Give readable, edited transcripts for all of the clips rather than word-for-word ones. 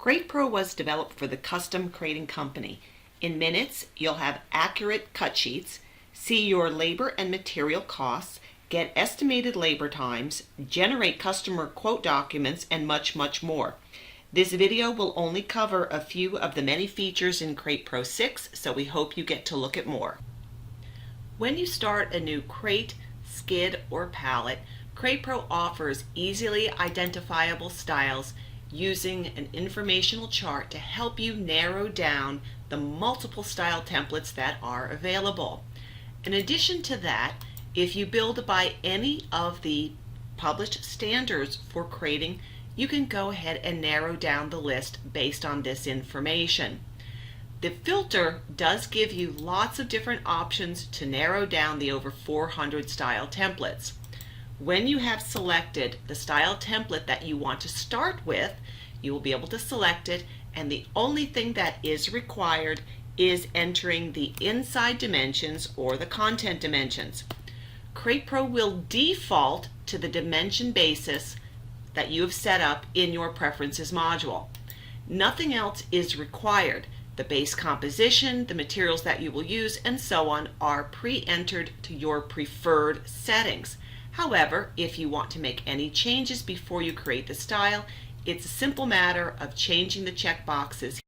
CratePro was developed for the custom crating company. In minutes, you'll have accurate cut sheets, see your labor and material costs, get estimated labor times, generate customer quote documents, and much, much more. This video will only cover a few of the many features in CratePro 6, so we hope you get to look at more. When you start a new crate, skid, or pallet, CratePro offers easily identifiable styles using an informational chart to help you narrow down the multiple style templates that are available. In addition to that, if you build by any of the published standards for crating, you can go ahead and narrow down the list based on this information. The filter does give you lots of different options to narrow down the over 400 style templates. When you have selected the style template that you want to start with, you will be able to select it, and the only thing that is required is entering the inside dimensions or the content dimensions. CratePro will default to the dimension basis that you have set up in your preferences module. Nothing else is required. The base composition, the materials that you will use, and so on are pre-entered to your preferred settings. However, if you want to make any changes before you create the style, it's a simple matter of changing the checkboxes.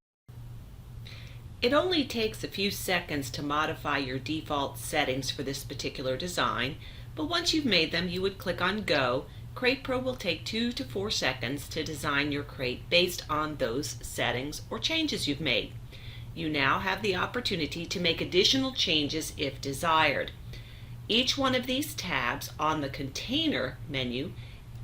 It only takes a few seconds to modify your default settings for this particular design, but once you've made them, you would click on Go. CratePro will take 2 to 4 seconds to design your crate based on those settings or changes you've made. You now have the opportunity to make additional changes if desired. Each one of these tabs on the container menu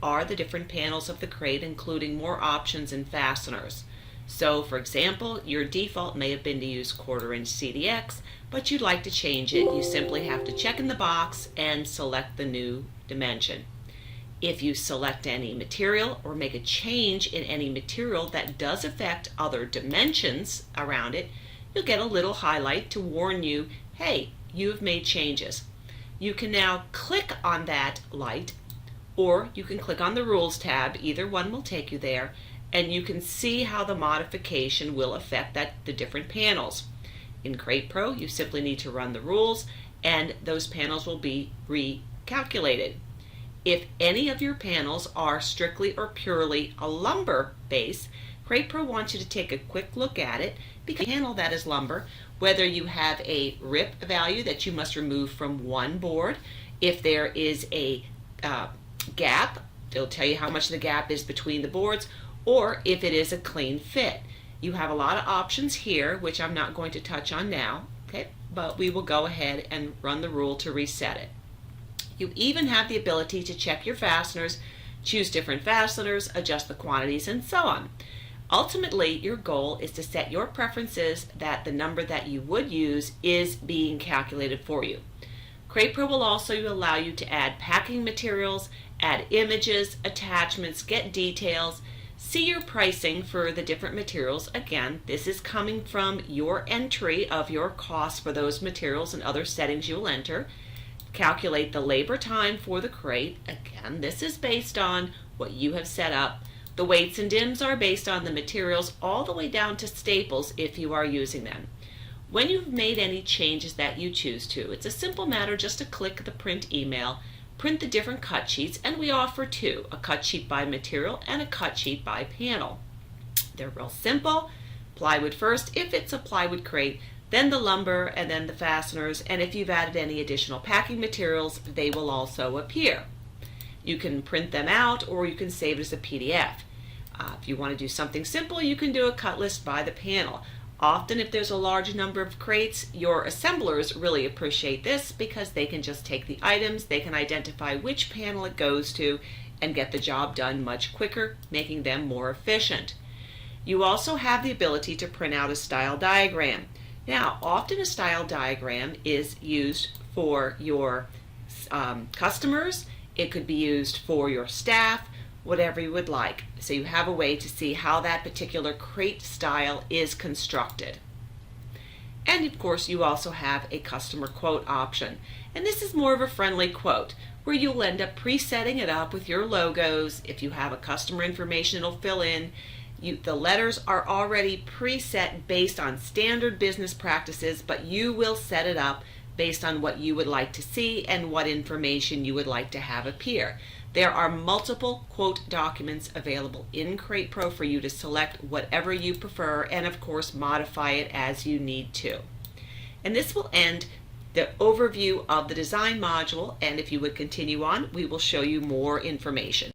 are the different panels of the crate, including more options and fasteners. So, for example, your default may have been to use 1/4 inch CDX, but you'd like to change it. You simply have to check in the box and select the new dimension. If you select any material or make a change in any material that does affect other dimensions around it, you'll get a little highlight to warn you, hey, you've made changes. You can now click on that light, or you can click on the Rules tab. Either one will take you there, and you can see how the modification will affect the different panels. In CratePro, you simply need to run the rules, and those panels will be recalculated. If any of your panels are strictly or purely a lumber base, CratePro wants you to take a quick look at it, because the panel that is lumber, whether you have a rip value that you must remove from one board, if there is a gap, they'll tell you how much the gap is between the boards, or if it is a clean fit. You have a lot of options here, which I'm not going to touch on now, okay? But we will go ahead and run the rule to reset it. You even have the ability to check your fasteners, choose different fasteners, adjust the quantities, and so on. Ultimately, your goal is to set your preferences that the number that you would use is being calculated for you. CratePro will also allow you to add packing materials, add images, attachments, get details, see your pricing for the different materials. Again, this is coming from your entry of your costs for those materials and other settings you will enter. Calculate the labor time for the crate. Again, this is based on what you have set up. The weights and dims are based on the materials all the way down to staples if you are using them. When you've made any changes that you choose to, it's a simple matter just to click the print email, print the different cut sheets, and we offer two, a cut sheet by material and a cut sheet by panel. They're real simple. Plywood first if it's a plywood crate, then the lumber, and then the fasteners, and if you've added any additional packing materials, they will also appear. You can print them out or you can save it as a PDF. If you want to do something simple, you can do a cut list by the panel. Often if there's a large number of crates, your assemblers really appreciate this because they can just take the items, they can identify which panel it goes to, and get the job done much quicker, making them more efficient. You also have the ability to print out a style diagram. Now, often a style diagram is used for your customers. It could be used for your staff, whatever you would like. So you have a way to see how that particular crate style is constructed. And of course, you also have a customer quote option. And this is more of a friendly quote where you'll end up presetting it up with your logos. If you have a customer information, it'll fill in. The letters are already preset based on standard business practices, but you will set it up based on what you would like to see and what information you would like to have appear. There are multiple quote documents available in CreatePro for you to select whatever you prefer and of course modify it as you need to. And this will end the overview of the design module, and if you would continue on, we will show you more information.